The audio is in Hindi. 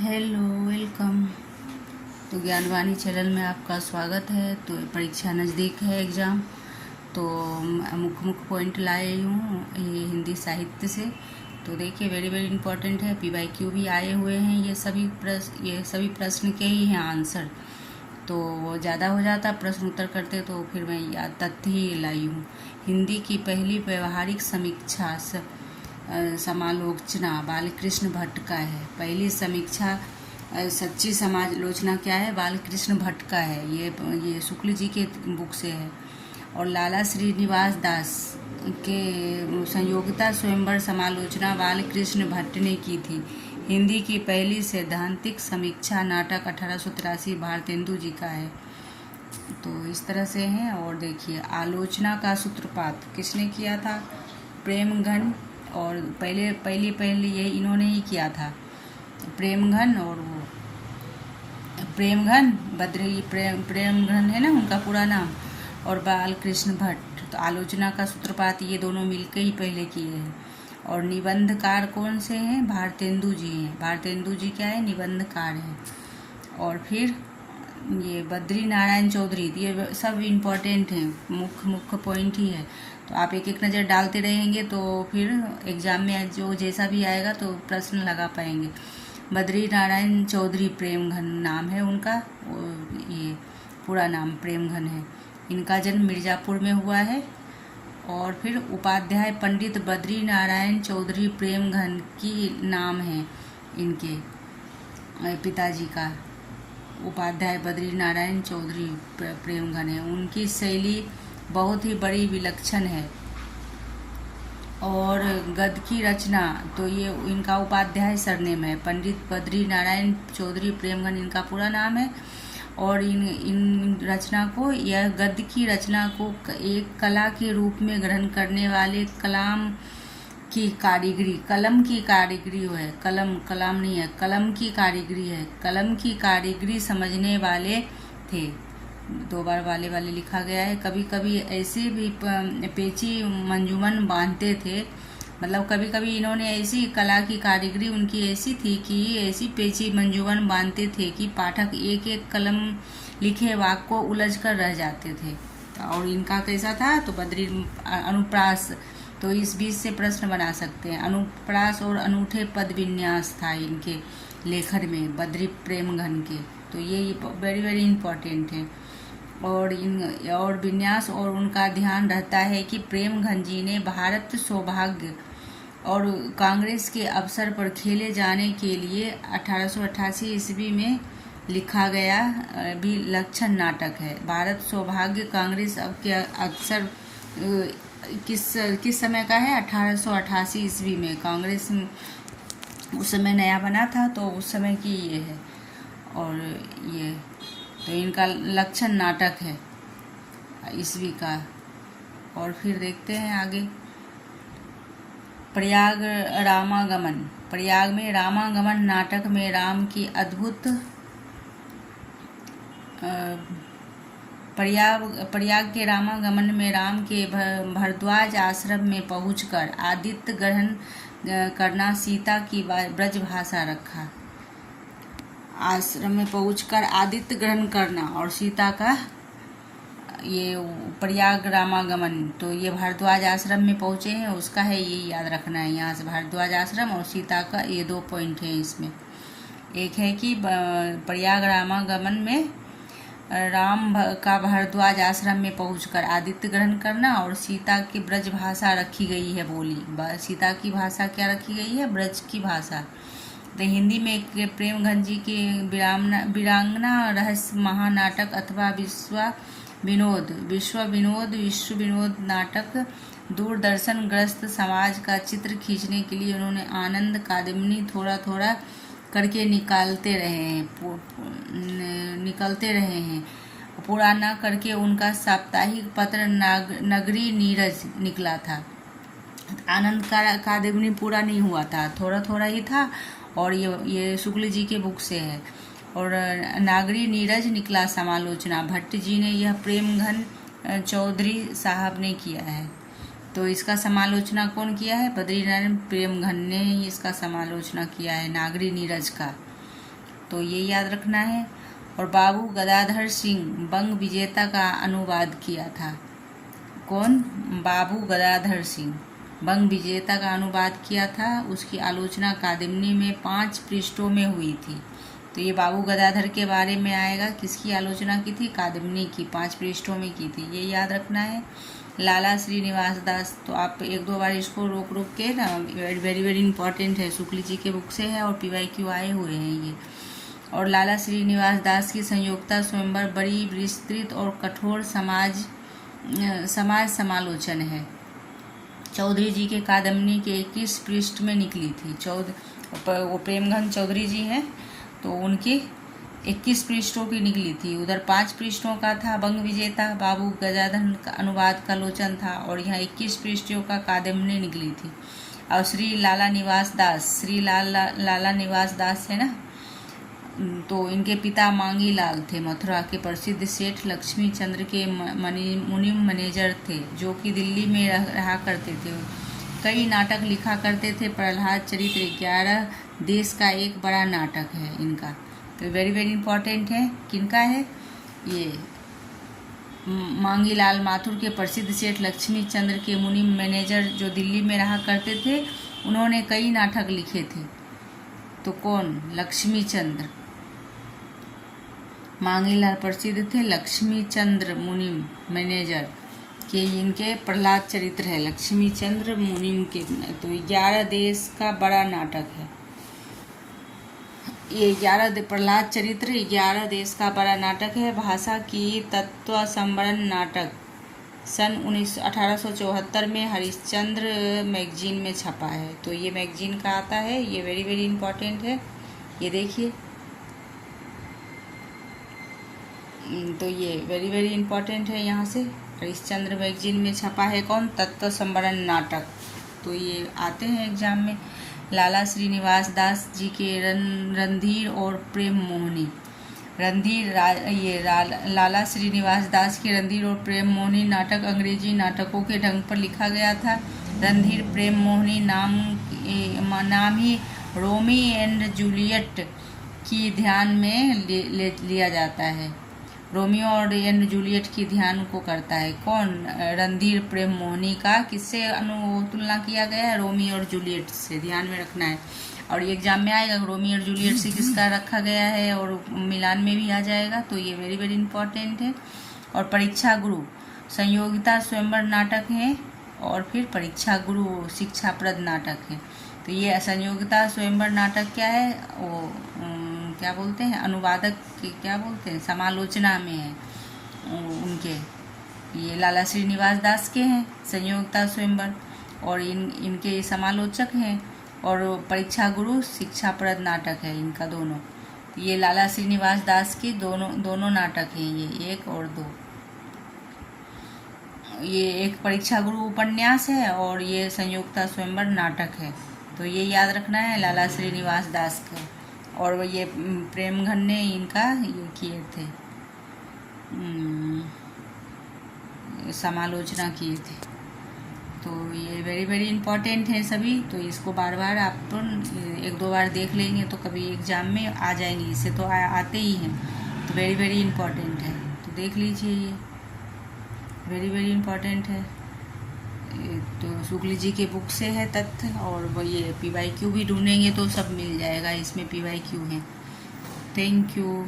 Hello, welcome. तो ज्ञानवाणी चैनल में आपका स्वागत है। तो परीक्षा नज़दीक है, एग्ज़ाम। तो मुख्य पॉइंट लाए हूँ ये हिंदी साहित्य से। तो देखिए, वेरी वेरी इंपॉर्टेंट है। PYQ भी आए हुए हैं। ये सभी प्रश्न के ही हैं आंसर। तो ज़्यादा हो जाता प्रश्न उत्तर करते, तो फिर मैं याद तथ्य ही लाई हूँ। हिंदी की पहली व्यवहारिक समीक्षा समालोचना बालकृष्ण भट्ट का है। पहली समीक्षा सच्ची समालोचना क्या है? बालकृष्ण भट्ट का है। ये शुक्ल जी के बुक से है। और लाला श्रीनिवास दास के संयोगिता स्वयंवर समालोचना बालकृष्ण भट्ट ने की थी। हिंदी की पहली सैद्धांतिक समीक्षा नाटक 1883 भारतेंदु जी का है। तो इस तरह से हैं। और देखिए, आलोचना का सूत्रपात किसने किया था? प्रेमघन। और पहले ये इन्होंने ही किया था, प्रेमघन। और वो प्रेमघन बद्री प्रेमघन है ना उनका पूरा नाम, और बालकृष्ण भट्ट। तो आलोचना का सूत्रपात ये दोनों मिलकर ही पहले किए हैं। और निबंधकार कौन से हैं? भारतेंदु जी हैं। भारतेंदु जी क्या है? निबंधकार हैं। और फिर ये बद्री नारायण चौधरी, ये सब इम्पोर्टेंट हैं, मुख्य पॉइंट ही है। तो आप एक एक नज़र डालते रहेंगे तो फिर एग्ज़ाम में जो जैसा भी आएगा तो प्रश्न लगा पाएंगे। बद्री नारायण चौधरी प्रेमघन नाम है उनका। ये पूरा नाम प्रेमघन है। इनका जन्म मिर्ज़ापुर में हुआ है। और फिर उपाध्याय पंडित बद्री नारायण चौधरी प्रेमघन की नाम है इनके पिताजी का। उपाध्याय बद्री नारायण चौधरी प्रेमघन है। उनकी शैली बहुत ही बड़ी विलक्षण है। और गद्य की रचना, तो ये इनका उपाध्याय सरनेम है। पंडित बद्री नारायण चौधरी प्रेमघन इनका पूरा नाम है। और इन रचना को, यह गद्य की रचना को एक कला के रूप में ग्रहण करने वाले कलम की कारीगरी है। कलम नहीं है, कलम की कारीगरी है। कलम की कारीगरी समझने वाले थे। 2 बार वाले लिखा गया है। कभी कभी ऐसे भी पेची मंजूमन बांधते थे। मतलब कभी कभी इन्होंने ऐसी कला की कारीगरी उनकी ऐसी थी कि ऐसी पेची मंजूमन बांधते थे कि पाठक एक एक कलम लिखे वाक्य को उलझ कर रह जाते थे। और इनका कैसा था? तो बद्री अनुप्रास, तो इस बीच से प्रश्न बना सकते हैं। अनुप्रास और अनूठे पद विन्यास था इनके लेखन में, बद्री प्रेमघन के। तो ये वेरी वेरी इंपॉर्टेंट है। और विन्यास, और उनका ध्यान रहता है कि प्रेमघन जी ने भारत सौभाग्य और कांग्रेस के अवसर पर खेले जाने के लिए 1888 ईस्वी में लिखा गया भी लक्षण नाटक है। भारत सौभाग्य कांग्रेस अब के अवसर किस समय का है? 1888 ईस्वी में। कांग्रेस उस समय नया बना था, तो उस समय की ये है। और ये तो इनका लक्षण नाटक है ईस्वी का। और फिर देखते हैं आगे। प्रयाग रामागमन। प्रयाग में रामागमन नाटक में राम की अद्भुत प्रयाग के रामागमन में राम के भरद्वाज आश्रम में पहुंचकर आदित्य ग्रहण करना, सीता की ब्रज भाषा रखा। आश्रम में पहुंचकर आदित्य ग्रहण करना और सीता का ये प्रयाग रामागमन, तो ये भारद्वाज आश्रम में पहुंचे हैं उसका है, ये याद रखना है। यहाँ से भारद्वाज आश्रम और सीता का, ये 2 पॉइंट हैं इसमें। एक है कि प्रयाग रामागमन में राम का भारद्वाज आश्रम में पहुंचकर आदित्य ग्रहण करना, और सीता की ब्रज भाषा रखी गई है बोली। सीता की भाषा क्या रखी गई है? ब्रज की भाषा। तो हिंदी में प्रेमघन जी के वीरांगना रहस्य महानाटक अथवा विश्व विनोद नाटक दूरदर्शन ग्रस्त समाज का चित्र खींचने के लिए उन्होंने आनंद कादम्बनी थोड़ा थोड़ा करके निकलते रहे हैं। पूरा न करके उनका साप्ताहिक पत्र नगरी नीरज निकला था। आनंद कादम्बनी पूरा नहीं हुआ था, थोड़ा थोड़ा ही था। और ये शुक्ल जी के बुक से है। और नागरी नीरज निकला समालोचना भट्ट जी ने, यह प्रेमघन चौधरी साहब ने किया है। तो इसका समालोचना कौन किया है? बद्रीनारायण प्रेमघन ने ही इसका समालोचना किया है, नागरी नीरज का। तो ये याद रखना है। और बाबू गदाधर सिंह बंग विजेता का अनुवाद किया था। कौन? बाबू गदाधर सिंह बंग विजेता का अनुवाद किया था। उसकी आलोचना कादम्बनी में 5 पृष्ठों में हुई थी। तो ये बाबू गदाधर के बारे में आएगा। किसकी आलोचना की थी? कादम्बनी की, 5 पृष्ठों में की थी, ये याद रखना है। लाला श्रीनिवास दास, तो आप 1-2 बार इसको रोक रोक के ना, वेरी वेरी इंपॉर्टेंट है, शुक्ल जी के बुक से है और PYQ आए हुए हैं ये। और लाला श्रीनिवास दास की संयोक्ता स्वयंवर बड़ी विस्तृत और कठोर समाज समालोचन है। चौधरी जी के कादम्बनी के 21 पृष्ठ में निकली थी। वो प्रेमघन चौधरी जी हैं, तो उनके 21 पृष्ठों की निकली थी। उधर 5 पृष्ठों का था बंग विजेता बाबू गदाधर का अनुवाद का लोचन था, और यहाँ 21 पृष्ठों का कादम्बनी निकली थी। और श्री लाला निवास दास है ना, तो इनके पिता मांगी लाल थे, मथुरा के प्रसिद्ध सेठ लक्ष्मी चंद्र के मुनिम मैनेजर थे, जो कि दिल्ली में रहा करते थे। कई नाटक लिखा करते थे। प्रहलाद चरित्र 11 देश का एक बड़ा नाटक है इनका, तो वेरी वेरी इंपॉर्टेंट है। किनका है ये? मांगीलाल माथुर के प्रसिद्ध सेठ लक्ष्मी चंद्र के मुनिम मैनेजर, जो दिल्ली में रहा करते थे, उन्होंने कई नाटक लिखे थे। तो कौन? लक्ष्मी चंद्र। मांगीलाल प्रसिद्ध थे, लक्ष्मी चंद्र मुनिम मैनेजर के इनके प्रहलाद चरित्र है, लक्ष्मी चंद्र मुनिम के। तो 11 देश का बड़ा नाटक है ये। 11 प्रहलाद चरित्र 11 देश का बड़ा नाटक है। भाषा की तत्व संवरण नाटक सन 1874 में हरिश्चंद्र मैगजीन में छपा है। तो ये मैगजीन का आता है, ये वेरी वेरी इंपॉर्टेंट है। ये देखिए, तो ये वेरी वेरी इंपॉर्टेंट है। यहाँ से हरिश्चंद्र मैगजीन में छपा है। कौन? तत्व संवरण नाटक। तो ये आते हैं एग्जाम में। लाला श्रीनिवास दास जी के रणधीर और प्रेम मोहिनी। लाला श्रीनिवास दास के रणधीर और प्रेम मोहिनी नाटक अंग्रेजी नाटकों के ढंग पर लिखा गया था। रणधीर प्रेम मोहिनी नाम ही रोमी एंड जूलियट की ध्यान में लिया जाता है। रोमियो और एंड जूलियट की ध्यान को करता है। कौन? रणधीर प्रेम मोहिनी का किससे तुलना किया गया है? रोमियो और जूलियट से, ध्यान में रखना है। और ये एग्जाम में आएगा, रोमियो और जूलियट से किसका रखा गया है, और मिलान में भी आ जाएगा। तो ये वेरी वेरी इंपॉर्टेंट है। और परीक्षा गुरु संयोगिता स्वयंवर नाटक है, और फिर परीक्षा गुरु शिक्षाप्रद नाटक है। तो ये संयोगिता स्वयंवर नाटक क्या है? वो क्या बोलते हैं, अनुवादक के क्या बोलते हैं, समालोचना में है उनके। ये लाला श्रीनिवास दास के हैं संयोगिता स्वयंवर, और इनके समालोचक हैं। और परीक्षा गुरु शिक्षाप्रद नाटक है इनका दोनों। ये लाला श्रीनिवास दास के दोनों नाटक हैं, ये 1 और 2। ये एक परीक्षा गुरु उपन्यास है, और ये संयोगिता स्वयंवर नाटक है। तो ये याद रखना है लाला श्रीनिवास दास का। और ये प्रेमघन ने इनका ये किए थे, समालोचना किए थे। तो ये वेरी वेरी इंपॉर्टेंट है सभी। तो इसको बार बार आप 1-2 बार देख लेंगे तो कभी एग्जाम में आ जाएंगे। इससे तो आते ही हैं, तो वेरी वेरी इंपॉर्टेंट है। तो देख लीजिए, ये वेरी वेरी इंपॉर्टेंट है। तो शुक्ल जी के बुक से है तथ्य, और वो ये PYQ भी ढूंढेंगे तो सब मिल जाएगा, इसमें PYQ है। Thank you.